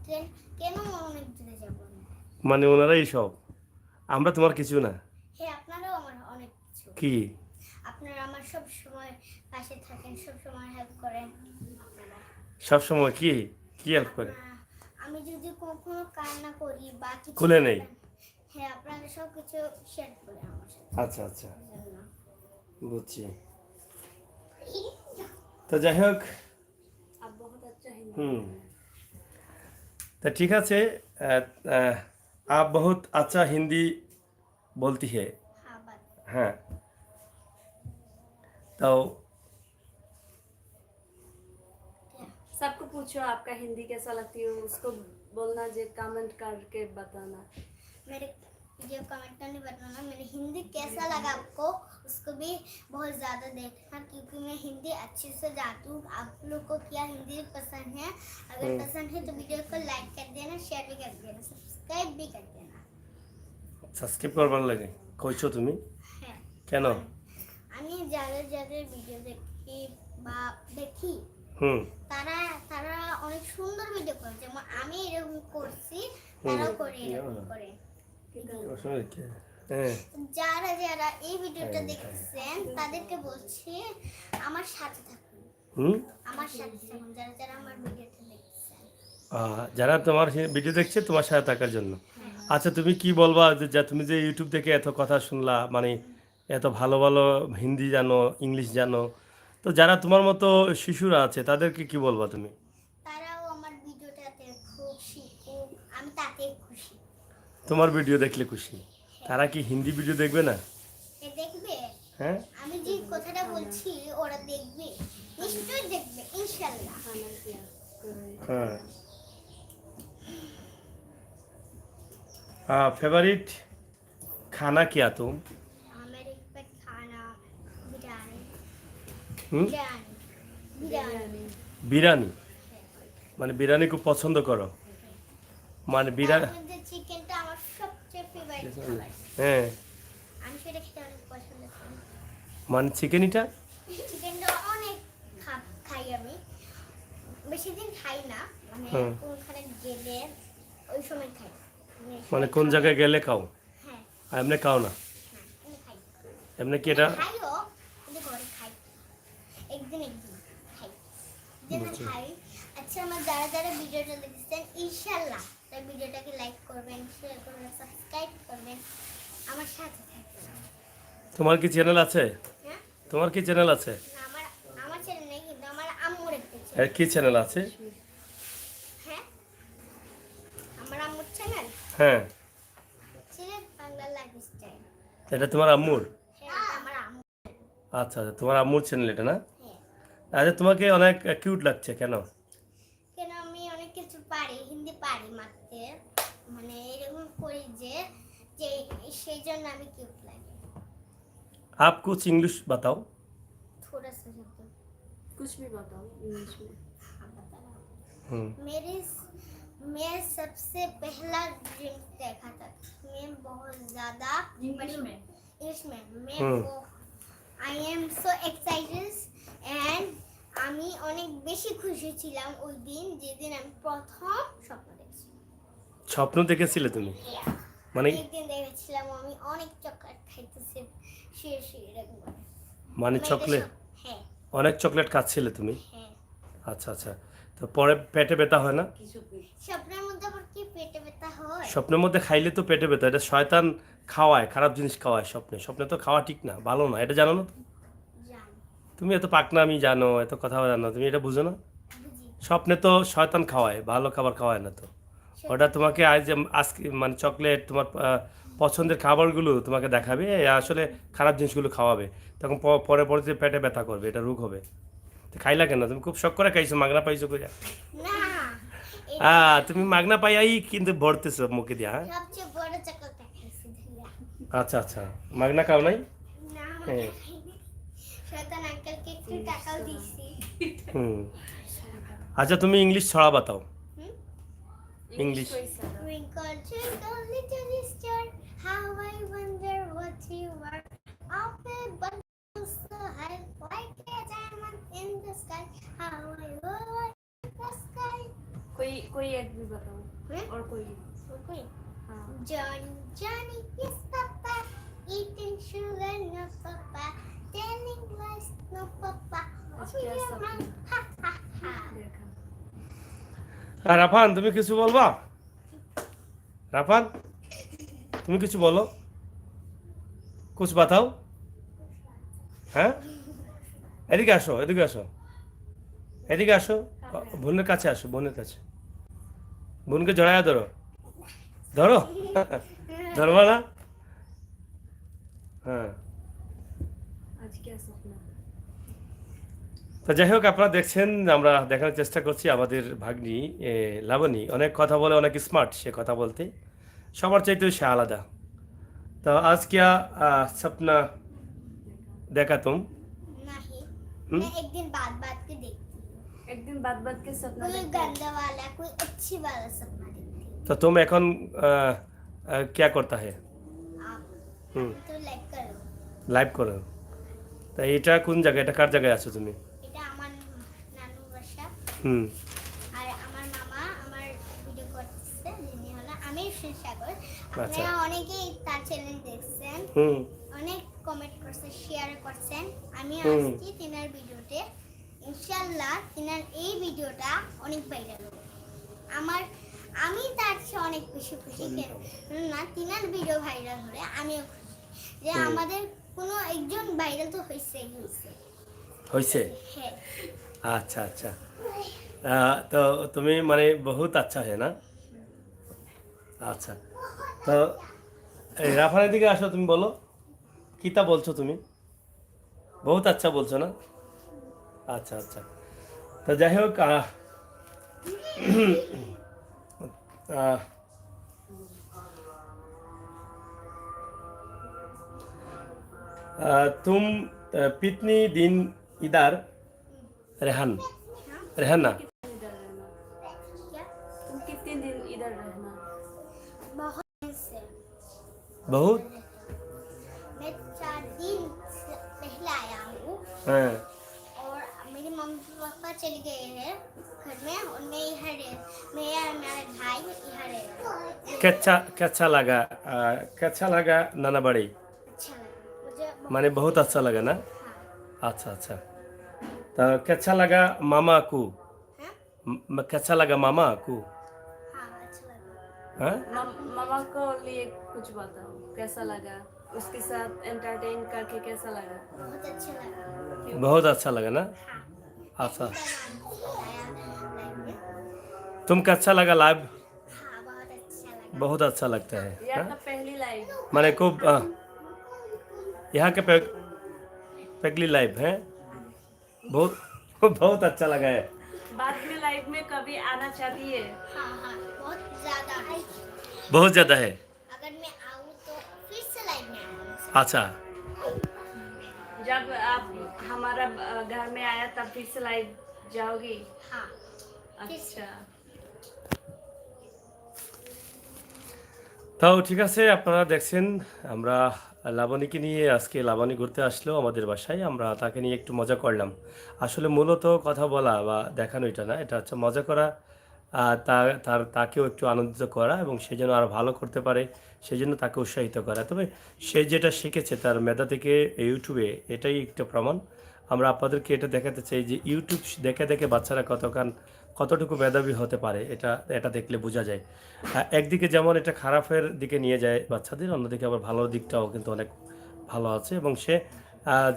Speaker 1: কেন অনেক দূরে যাবো না?
Speaker 5: মানে ওনারাই সব, আমরা তোমার কিছু না?
Speaker 1: হ্যাঁ আপনারাও আমার অনেক কিছু,
Speaker 5: কি?
Speaker 1: আপনারা আমার সব সময় পাশে থাকেন, সব সময় হেল্প করেন আপনারা।
Speaker 5: সব সময় কি কি হেল্প করে?
Speaker 1: আমি যদি কখনো কান্না করি বা কিছু
Speaker 5: খুলে নেই।
Speaker 1: হ্যাঁ আপনারা সব কিছু শেয়ার করে আমার সাথে
Speaker 5: আচ্ছা আচ্ছা,
Speaker 1: জন্য।
Speaker 5: বুঝছি। তো যাই হোক,
Speaker 2: आप बहुत अच्छा हिंदी
Speaker 5: হুম, তা ঠিক আছে। आप बहुत अच्छा हिंदी बोलती है।
Speaker 1: हाँ बात
Speaker 5: हाँ, तो
Speaker 2: सबको पूछो आपका हिंदी कैसा लगती है, उसको बोलना जे कमेंट करके बताना।
Speaker 1: मेरे वीडियो कमेंट करने बताना मेरी हिंदी कैसा लगा आपको, उसको भी बहुत ज़्यादा देखना, क्योंकि मैं हिंदी अच्छे से जानती हूँ। आप लोग को क्या हिंदी पसंद है? अगर पसंद है तो वीडियो को लाइक कर देना, शेयर भी कर देना, सब्सक्राइब भी कर देना।
Speaker 5: সাবস্ক্রাইব করবার লাগে কইছো তুমি
Speaker 1: হ্যাঁ
Speaker 5: কেন?
Speaker 1: আমি যাদের যাদের ভিডিও দেখি
Speaker 5: হুম,
Speaker 1: তারা তারা অনেক সুন্দর ভিডিও করে, যেমন আমি এরকম করছি তারাও করে এরকম করে।
Speaker 5: হ্যাঁ,
Speaker 1: যারা যারা এই ভিডিওটা দেখছেন তাদেরকে বলছি আমার সাথে থাকুন,
Speaker 5: হুম,
Speaker 1: আমার সাথে থাকুন, যারা যারা আমার ভিডিওটা দেখছেন।
Speaker 5: যারা তোমার ভিডিও দেখছে তোমার সাথে থাকার জন্য। আচ্ছা, তুমি কি বলবা যে তুমি যে ইউটিউব থেকে এত কথা শুনলা, মানে এত ভালো ভালো হিন্দি জানো, ইংলিশ জানো, তো যারা তোমার মতো শিশুরা আছে তাদেরকে কি বলবা তুমি?
Speaker 1: তারাও আমার ভিডিওটাতে খুব শিখুক, আমি তাতে খুশি।
Speaker 5: তোমার ভিডিও দেখলে খুশি, তারা কি হিন্দি ভিডিও দেখবে না?
Speaker 1: এ দেখবে,
Speaker 5: হ্যাঁ,
Speaker 1: আমি যে কথাটা বলছি ওরা দেখবে, নিশ্চয়ই দেখবে ইনশাল্লাহ।
Speaker 2: खाना किया
Speaker 5: হ্যাঁ। फेवरेट खाना क्या तुम?
Speaker 1: मेरे पे खाना बिरयानी
Speaker 5: হুম,
Speaker 1: बिरयानी बिरयानी
Speaker 5: বিরিয়ানি, মানে বিরিয়ানি খুব পছন্দ করো, মানে বিরিয়ানি।
Speaker 1: তার মধ্যে চিকেনটা আমার সবচেয়ে ফেভারিট খাবার,
Speaker 5: হ্যাঁ,
Speaker 1: আমি সেটা খেতে অনেক পছন্দ করি।
Speaker 5: মানে চিকেনিটা
Speaker 1: চিকেনটা অনেক খাই আমি, বেশি দিন খাই না, মানে
Speaker 5: হুম।
Speaker 1: কোনখানে গেলে ওই সময় খাই।
Speaker 5: মানে কোন জায়গায় গেলে খাও,
Speaker 1: হ্যাঁ
Speaker 5: আর এমনি খাও না?
Speaker 1: হ্যাঁ আমি খাই,
Speaker 5: এমনি কি এটা?
Speaker 1: খাইও কিন্তু ঘরে খাই, একদিন একদিন খাই, যেন খাই। আচ্ছা আমার যারা যারা ভিডিওটা দেখছেন ইনশাল্লাহ তাই ভিডিওটাকে লাইক করবেন, শেয়ার করবেন, সাবস্ক্রাইব করবেন, আমার সাথে থাকবেন।
Speaker 5: তোমার কি চ্যানেল আছে?
Speaker 1: হ্যাঁ
Speaker 5: তোমার কি চ্যানেল আছে?
Speaker 1: না, আমার চ্যানেল নেই, কিন্তু আমার আম্মুর একটা চ্যানেল।
Speaker 5: কি চ্যানেল আছে?
Speaker 1: হ্যাঁ আমার আম্মুর চ্যানেল
Speaker 5: হ্যাঁ,
Speaker 1: সিলেট বাংলা লাইফস্টাইল।
Speaker 5: এটা তোমার আম্মুর?
Speaker 1: হ্যাঁ এটা আমার আম্মু।
Speaker 5: আচ্ছা আচ্ছা, তোমার আম্মুর চ্যানেল এটা না?
Speaker 1: হ্যাঁ
Speaker 5: আচ্ছা, তোমাকে অনেক কিউট লাগছে কেন?
Speaker 1: কেন আমি অনেক কিছু পারি, হিন্দি পারি মারতে, মানে এরকম করি যে যে সেই জন্য আমি কিউট লাগে।
Speaker 5: आप कुछ इंग्लिश बताओ।
Speaker 1: थोड़ा सा शब्द
Speaker 2: कुछ भी बताओ इंग्लिश में।
Speaker 1: हाँ बता रहा हूँ।
Speaker 5: हम्म,
Speaker 1: मैं सबसे पहला ड्रीम देखा था, मैं बहुत ज्यादा इंग्लिश में मैं I am so excited and আমি অনেক বেশি খুশি ছিলাম ওই দিন যেদিন আমি প্রথম স্বপ্ন দেখছি।
Speaker 5: স্বপ্ন দেখেছিলে তুমি? মানে
Speaker 1: এই দিন দেখেছিলাম আমি অনেক চকলেট খাইতেছি, শুয়ে শুয়ে এরকম করে।
Speaker 5: মানে
Speaker 1: আমি
Speaker 5: চকলেট,
Speaker 1: এটা হ্যাঁ
Speaker 5: অনেক চকলেট খাচ্ছিলে তুমি?
Speaker 1: হ্যাঁ।
Speaker 5: আচ্ছা আচ্ছা, তো পরে পেটে ব্যথা হয় না?
Speaker 1: স্বপ্নের মধ্যে আবার কি পেটে ব্যথা হয়?
Speaker 5: স্বপ্নের মধ্যে খাইলে তো পেটে ব্যথা, এটা শয়তান খাওয়ায়, খারাপ জিনিস খাওয়ায় স্বপ্নে। স্বপ্নে তো খাওয়া ঠিক না, ভালো না, এটা জানো না?
Speaker 1: জানি,
Speaker 5: তুমি এত পাকনামি জানো, এত কথা জানো, তুমি এটা বুঝো না?
Speaker 1: বুঝি।
Speaker 5: স্বপ্নে তো শয়তান খাওয়ায়, ভালো খাবার খাওয়ায় না তো। ওটা তোমাকে আজকে মানে চকলেট, তোমার পছন্দের খাবারগুলো তোমাকে দেখাবে, আসলে খারাপ জিনিসগুলো খাওয়াবে, তখন পরে পরে পেটে ব্যথা করবে, এটা রোগ হবে। তো খাইলা কেন? তুমি খুব শখ করে খাইছো, মাগনা পাইছো কইয়া?
Speaker 1: না
Speaker 5: তুমি মাগনা পাইয়াই কিন্তু ভরতেছো মুখে দিয়া। হ্যাঁ,
Speaker 1: সবচেয়ে বড় চকলেটটা খাইছি ধরিয়া।
Speaker 5: আচ্ছা আচ্ছা, মাগনা খাও নাই?
Speaker 1: না
Speaker 5: হ্যাঁ
Speaker 1: শয়তান আঙ্কেলকে একটু টাকাও দিছি
Speaker 5: হুম আচ্ছা তুমি ইংলিশ ছড়া বাতাও
Speaker 2: इंग्लिश
Speaker 5: English.
Speaker 2: कोई सा
Speaker 1: Twinkle, twinkle, little star, how I wonder what you are. Up above so high, like a diamond in the sky. How I love the sky.
Speaker 2: कोई एक भी बताओ और कोई
Speaker 1: Okay.
Speaker 2: हाँ
Speaker 1: Johnny, Johnny, yes, Papa. Eating sugar, no, Papa. Telling lies, no, Papa.
Speaker 2: Acha,
Speaker 1: Open your
Speaker 2: sab-
Speaker 1: mouth, ha, ha, ha.
Speaker 2: देखा
Speaker 5: আর রাফান তুমি কিছু বলবা রাফান তুমি কিছু বলো কুছ বাতাও হ্যাঁ এদিকে আসো এদিকে আসো এদিকে আসো বোনের কাছে আসো বোনের কাছে বোনকে জড়ায়া ধরো ধরো ধরবা না হ্যাঁ
Speaker 2: आज क्या सपना
Speaker 5: তো যাই হোক আপনারা দেখছেন আমরা দেখানোর চেষ্টা করছি আমাদের ভাগ্নি লাবণী অনেক কথা বলে অনেক স্মার্ট সে কথা বলতে সবার চাইতেও সে আলাদা তো আজ क्या सपना देखा तुम
Speaker 1: नहीं
Speaker 5: हम्म?
Speaker 1: मैं एक दिन बाद के देखती हूँ
Speaker 2: एक दिन बाद के सपना
Speaker 1: कोई
Speaker 2: देखते हैं।
Speaker 1: गंदा वाला कोई अच्छी वाला सपना देखती हूँ
Speaker 5: तो तुम এখন क्या करता है
Speaker 1: आप
Speaker 5: হুম
Speaker 1: तो लाइक करो
Speaker 5: লাইভ করো তা এটা কোন জায়গায় এটা কার জায়গায় আছো তুমি
Speaker 1: এটা আমার নানু বাসা
Speaker 5: হুম
Speaker 1: আর আমার মামা আমার ভিডিও করতেছে যিনি হলো আমির সাগর
Speaker 5: আচ্ছা।
Speaker 1: আপনারা অনেকেই তার চ্যানেল দেখছেন
Speaker 5: হুম
Speaker 1: অনেক কমেন্ট করছেন শেয়ার করছেন আমি
Speaker 5: হুম।
Speaker 1: আসছি তিনার ভিডিওতে ইনশাআল্লাহ তিনার এই ভিডিওটা অনেক ভাইরাল হবে আমি তার চেয়ে অনেক বেশি খুশি না তিনার ভিডিও ভাইরাল হলে আমিও খুশি যে
Speaker 5: হুম।
Speaker 1: আমাদের কোনো একজন ভাইরাল তো হয়েছে
Speaker 5: হয়েছে
Speaker 1: হ্যাঁ
Speaker 5: अच्छा अच्छा तो तुम्हें माने बहुत अच्छा है ना আচ্ছা তো এই রাফানের দিকে আসো তুমি বলো কিতা বলছো তুমি বহুত আচ্ছা বলছো না আচ্ছা আচ্ছা তো যাই হোক तुम कितनी दिन इधर रेहान रेहाना
Speaker 2: इधर रहना
Speaker 1: क्या
Speaker 2: तुम कितने दिन इधर रहना
Speaker 1: बहुत दिन से
Speaker 5: बहुत
Speaker 1: मैं 4 दिन से पहले आया हूँ
Speaker 5: हाँ
Speaker 1: और मेरे मम्मी पापा चले गए हैं घर में और मैं यहाँ मेरा मेरा भाई यहाँ रह रहा है
Speaker 5: कैसा लगा नाना बड़ी
Speaker 1: अच्छा लगा मुझे
Speaker 5: माने बहुत अच्छा लगा ना
Speaker 1: हाँ
Speaker 5: अच्छा अच्छा तो कैसा लगा मामा को
Speaker 1: हाँ
Speaker 5: कैसा लगा मामा को
Speaker 1: हाँ अच्छा लगा
Speaker 5: हाँ
Speaker 2: मामा को लिए कुछ बताओ कैसा लगा उसके साथ एंटरटेन करके कैसा लगा
Speaker 1: बहुत अच्छा लगा
Speaker 5: बहुत अच्छा लगा ना
Speaker 1: हाँ
Speaker 5: अच्छा
Speaker 1: आया लाइफ में
Speaker 5: तुम कैसा लगा लाइव
Speaker 1: हाँ बहुत अच्छा लगा
Speaker 5: बहुत अच्छा लगता है
Speaker 2: ये
Speaker 5: हाँ?
Speaker 2: आपका पहली लाइव
Speaker 5: माने खूब यहाँ के पहली लाइव है बहुत बहुत अच्छा लगा है
Speaker 2: बाद में लाइव में कभी आना चाहती है
Speaker 1: हाँ हाँ बहुत ज़्यादा
Speaker 5: बहुत ज़्यादा है
Speaker 1: अगर मैं आऊँ तो फिर से लाइफ में आऊँगी
Speaker 5: अच्छा
Speaker 2: जब आप हमारा घर में आया तब फिर से लाइव जाओगी
Speaker 1: हाँ
Speaker 2: अच्छा
Speaker 5: তাও ঠিক আছে আপনারা দেখছেন আমরা লাবণীকে নিয়ে আজকে লাবণী ঘুরতে আসলো আমাদের বাসায় আমরা তাকে নিয়ে একটু মজা করলাম আসলে মূলত কথা বলা বা দেখানো এটা না এটা হচ্ছে মজা করা তাকেও একটু আনন্দিত করা এবং সে যেন আরও ভালো করতে পারে সেই জন্য তাকে উৎসাহিত করা তবে সে যেটা শিখেছে তার মেধা থেকে ইউটিউবে এটাই একটা প্রমাণ আমরা আপনাদেরকে এটা দেখাতে চাই যে ইউটিউব দেখে দেখে বাচ্চারা কতটুকু মেধাবী হতে পারে এটা দেখলে বোঝা যায় একদিকে যেমন এটা খারাপের দিকে নিয়ে যায় বাচ্চাদের অন্যদিকে আবার ভালো দিকটাও কিন্তু অনেক ভালো আছে এবং সে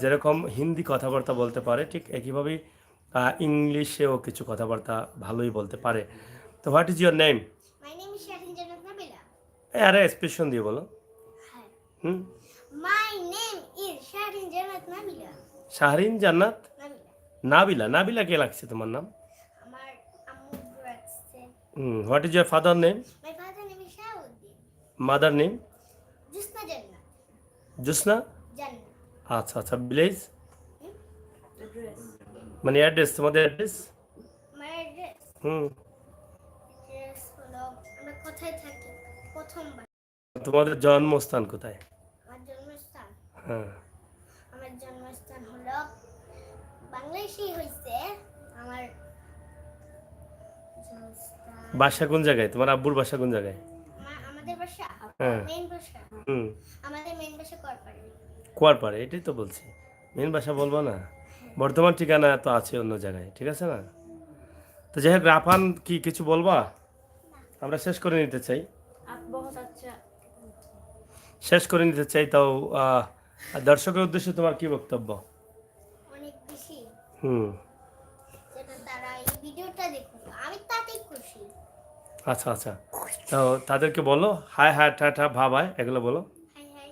Speaker 5: যেরকম হিন্দি কথাবার্তা বলতে পারে ঠিক একইভাবেই ইংলিশেও কিছু কথাবার্তা ভালোই বলতে পারে তো what is your name
Speaker 1: My name is Shahin Janat Nabila.
Speaker 5: আরে এক্সপ্রেশন দিয়ে বলো
Speaker 1: Hi.
Speaker 5: Hmm
Speaker 1: My name is Shahin Janat Nabila.
Speaker 5: Shahrin জান্নাত
Speaker 1: Nabila.
Speaker 5: নাবিলা কে লাগছে তোমার নাম
Speaker 1: আমার আম্মু রাখছে।
Speaker 5: What is your father name
Speaker 1: My father name is Shahuddin.
Speaker 5: Mother name
Speaker 1: Jusna Jannat.
Speaker 5: Jusna
Speaker 1: Jannat.
Speaker 5: আচ্ছা আচ্ছা, ভিলেজ
Speaker 2: एड्रेस
Speaker 5: মানে অ্যাড্রেস, তোমাদের অ্যাড্রেস?
Speaker 1: আমার অ্যাড্রেস
Speaker 5: হুম,
Speaker 1: হলো আমরা কোথায় থাকি প্রথমবার।
Speaker 5: তোমাদের জন্মস্থান কোথায়?
Speaker 1: আমার জন্মস্থান
Speaker 5: হ্যাঁ,
Speaker 1: আমার জন্মস্থান হলো বাংলাদেশেই হয়েছে। আমার জন্মস্থান
Speaker 5: বাসা কোন জায়গায়? তোমার আব্বুর বাসা কোন জায়গায়?
Speaker 1: আমাদের বাসা
Speaker 5: হ্যাঁ।
Speaker 1: মেইন বাসা
Speaker 5: হুম,
Speaker 1: আমাদের মেইন বাসা করপাড়ে।
Speaker 5: কুয়ারপাড়ে, এটাই তো বলছি। মেন বাসা বলবো না, বর্তমান ঠিকানা তো আছে অন্য জায়গায়, ঠিক আছে না? তো যাই হোক, রাফান কি কিছু বলবা? আমরা শেষ করে নিতে চাই,
Speaker 2: आप बहुत अच्छा
Speaker 5: শেষ করে নিতে চাই। তাও দর্শকের উদ্দেশ্যে তোমার কি বক্তব্য?
Speaker 1: অনেক বেশি
Speaker 5: হুম,
Speaker 1: যেটা তারা এই ভিডিওটা দেখুক আমি তাতেই খুশি।
Speaker 5: আচ্ছা আচ্ছা, তো তাদেরকে বলো হাই হাই টাটা ভাবাই এগুলো বলো।
Speaker 1: हाय हाय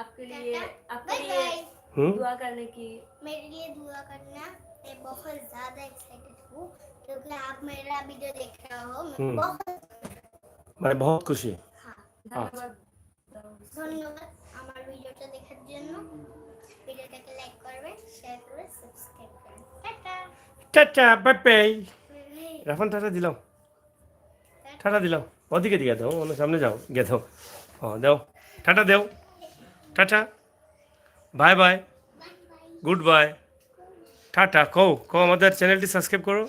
Speaker 2: आपके लिए आपके
Speaker 1: बाय
Speaker 2: लिए
Speaker 1: बाय।
Speaker 5: হুম,
Speaker 2: दुआ करने की
Speaker 1: मेरे लिए दुआ करना। मैं बहुत ज्यादा एक्साइटेड हूँ क्योंकि आप मेरा वीडियो देख रहे हो। मैं बहुत
Speaker 5: মানে বহুত খুশি।
Speaker 1: हाँ
Speaker 2: धन्यवाद
Speaker 1: ধন্যবাদ আমার ভিডিওটা দেখার জন্য। ভিডিওটাকে লাইক করবেন, শেয়ার করবেন, সাবস্ক্রাইব করবেন। Tata.
Speaker 5: Tata bye bye. Rafan tata দিলাম, টাটা দিলাম, ওদিকে দিয়ে দাও, অন্য সামনে যাও, গে দাও, ও দাও, টাটা দেও, tata, bye bye, good bye, tata কও কও, আমাদের চ্যানেলটি সাবস্ক্রাইব করো।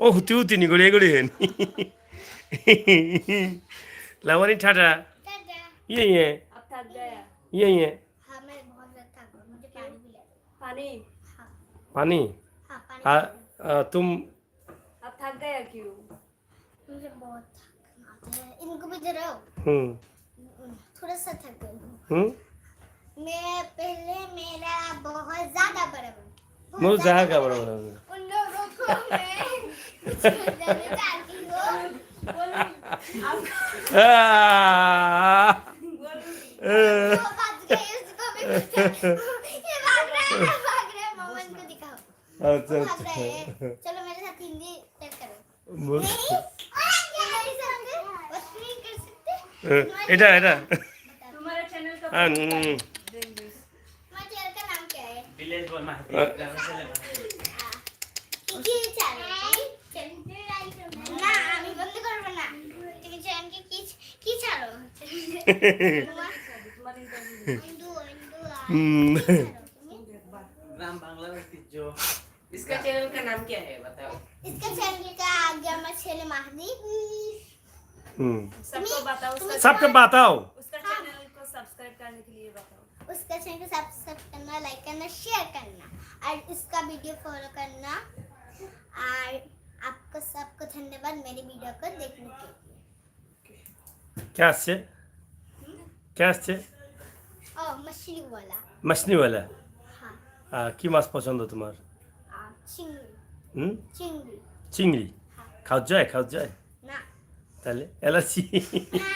Speaker 5: ও হুতি হুতি নি গড়িয়ে গড়িয়ে লাওয়ানি টাটা,
Speaker 1: टाटा।
Speaker 5: ইয়ে ইয়ে
Speaker 2: अब थक गया
Speaker 5: ইয়ে ইয়ে
Speaker 1: हाँ मैं बहुत ज्यादा थका हूँ, मुझे पानी भी लगा।
Speaker 2: पानी
Speaker 1: हाँ
Speaker 5: पानी
Speaker 1: हाँ पानी
Speaker 5: आ,
Speaker 1: पिलाओ।
Speaker 5: तुम
Speaker 2: अब थक गया क्यों
Speaker 1: मुझे बहुत थक आता है। इनको भी दे रहे हो थोड़ा सा थक गई हूँ मैं। पहले मेरा बहुत ज्यादा बड़ा बड़ा
Speaker 5: मुझे जाएगा बराबर
Speaker 1: उन लोगों को मैं कुछ बताना चाहती हूँ। वो भाग गए, उसको भी ये भाग रहा है मोमन को दिखाओ।
Speaker 5: अच्छा
Speaker 1: वो भाग रहा है। चलो मेरे साथ हिंदी टैग करो।
Speaker 5: अच्छा
Speaker 1: नहीं ये मेरे साथ बस नहीं कर सकते।
Speaker 5: এটা এটা
Speaker 2: तुम्हारे चैनल का
Speaker 5: हाँ,
Speaker 1: तुम्हारे चैनल का नाम क्या है?
Speaker 4: विलेज बोल माहिती
Speaker 5: अ.
Speaker 4: ग्रामांचल
Speaker 1: কি চ্যানেল? না আমি বন্ধ করব না। তুমি চ্যানেলকে কি ছাড়ো?
Speaker 2: तुम्हारी इंटरव्यू
Speaker 1: ইন্দু
Speaker 5: হুম।
Speaker 4: ग्राम बांग्ला ঐতিহ্য
Speaker 3: इसका चैनल का नाम क्या है बताओ?
Speaker 1: इसका चैनल का आगे আমার ছেলে মাহদি।
Speaker 5: হুম,
Speaker 2: सबको बताओ उसका
Speaker 5: सबके बताओ।
Speaker 2: उसका चैनल को सब्सक्राइब करने के लिए बताओ
Speaker 1: उसका चैनल को सब्सक्राइब करना, लाइक करना, शेयर करना और इसका वीडियो फॉलो करना। और आपको सबको धन्यवाद मेरी वीडियो को देखने के लिए।
Speaker 5: क्या আসছে? क्या আসছে?
Speaker 1: ओ मछली वाला
Speaker 5: মাছনিওয়ালা।
Speaker 1: हाँ
Speaker 5: কি মাছ পছন্দ তোমার?
Speaker 1: चिंगड़ी
Speaker 5: হুম,
Speaker 1: चिंगड़ी
Speaker 5: চিংড়ি খাওয়া যায়? খাওয়া যায়?
Speaker 1: ना
Speaker 5: তাহলে অ্যালার্জি,
Speaker 1: ना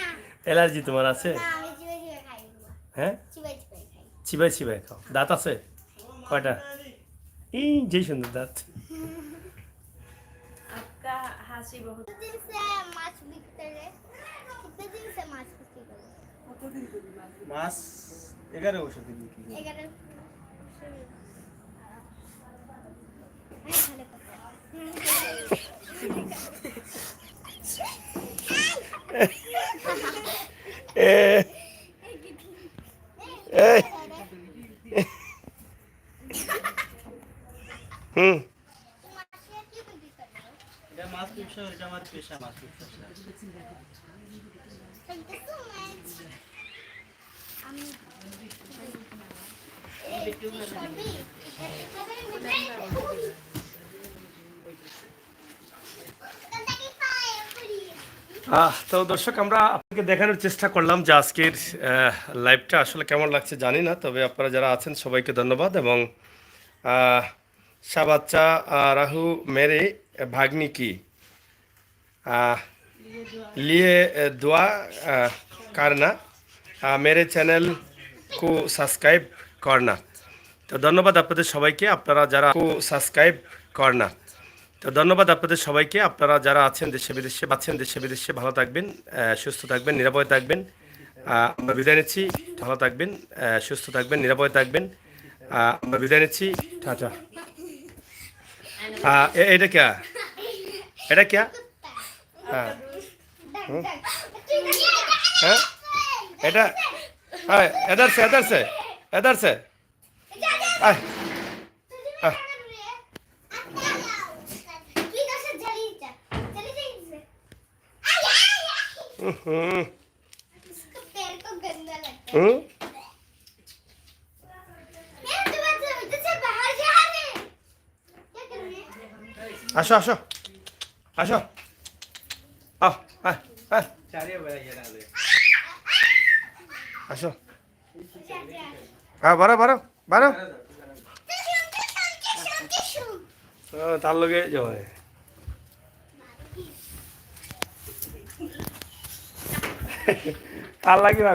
Speaker 5: অ্যালার্জি তোমার আছে?
Speaker 1: না আমি চিবাই চিবাই খাই এগুলো।
Speaker 5: হ্যাঁ,
Speaker 1: চিবাই চিবাই খাই।
Speaker 5: চিবাই চিবাই খাও। দাঁত আছে কয়টা? এই যে সুন্দর দাঁত।
Speaker 2: आपका हंसी बहुत
Speaker 1: कितने दिन से माछ बिकते रहे? कितने दिन से माछ बिकते रहे?
Speaker 4: মাছ 1100 দিন কি
Speaker 1: 11 ভালো
Speaker 5: এই, হুম,
Speaker 4: এটা মাছ ব্যবসা, এটা আমার পেশা মাছ ব্যবসা।
Speaker 5: তো দর্শক, আমরা আপনাকে দেখানোর চেষ্টা করলাম যে আজকের লাইভটা আসলে কেমন লাগছে জানি না, তবে আপনারা যারা আছেন সবাইকে ধন্যবাদ। এবং শাবাচ্চা রাহু মেরে ভাগ্নি কি लिए दुआ करना, मेरे চ্যানেল को সাবস্ক্রাইব করনা। তো ধন্যবাদ আপনাদের সবাইকে, আপনারা যারা সাবস্ক্রাইব করনা। তো ধন্যবাদ আপনাদের সবাইকে, আপনারা যারা আছেন দেশে বিদেশে ভালো থাকবেন, সুস্থ থাকবেন, নিরাপদে থাকবেন। আমরা বিদায় নিচ্ছি, ভালো থাকবেন, সুস্থ থাকবেন, নিরাপদে থাকবেন। আমরা বিদায় নিচ্ছি, টাটা। এটা क्या এটা क्या हाँ हाँ এটা हाँ इधर से इधर से इधर से आए हाँ
Speaker 1: उसका पैर को गंदा लगता है
Speaker 5: हम्म
Speaker 1: मेरे दरवाजे से बाहर जा रहे हैं क्या कर रहे हैं
Speaker 5: আসো আসো আসো আহ আহ আহ
Speaker 4: चारिया बड़ा ये डाले
Speaker 5: আসো হ্যাঁ বারো বারো বারো তার লগে যাও তার লাগি না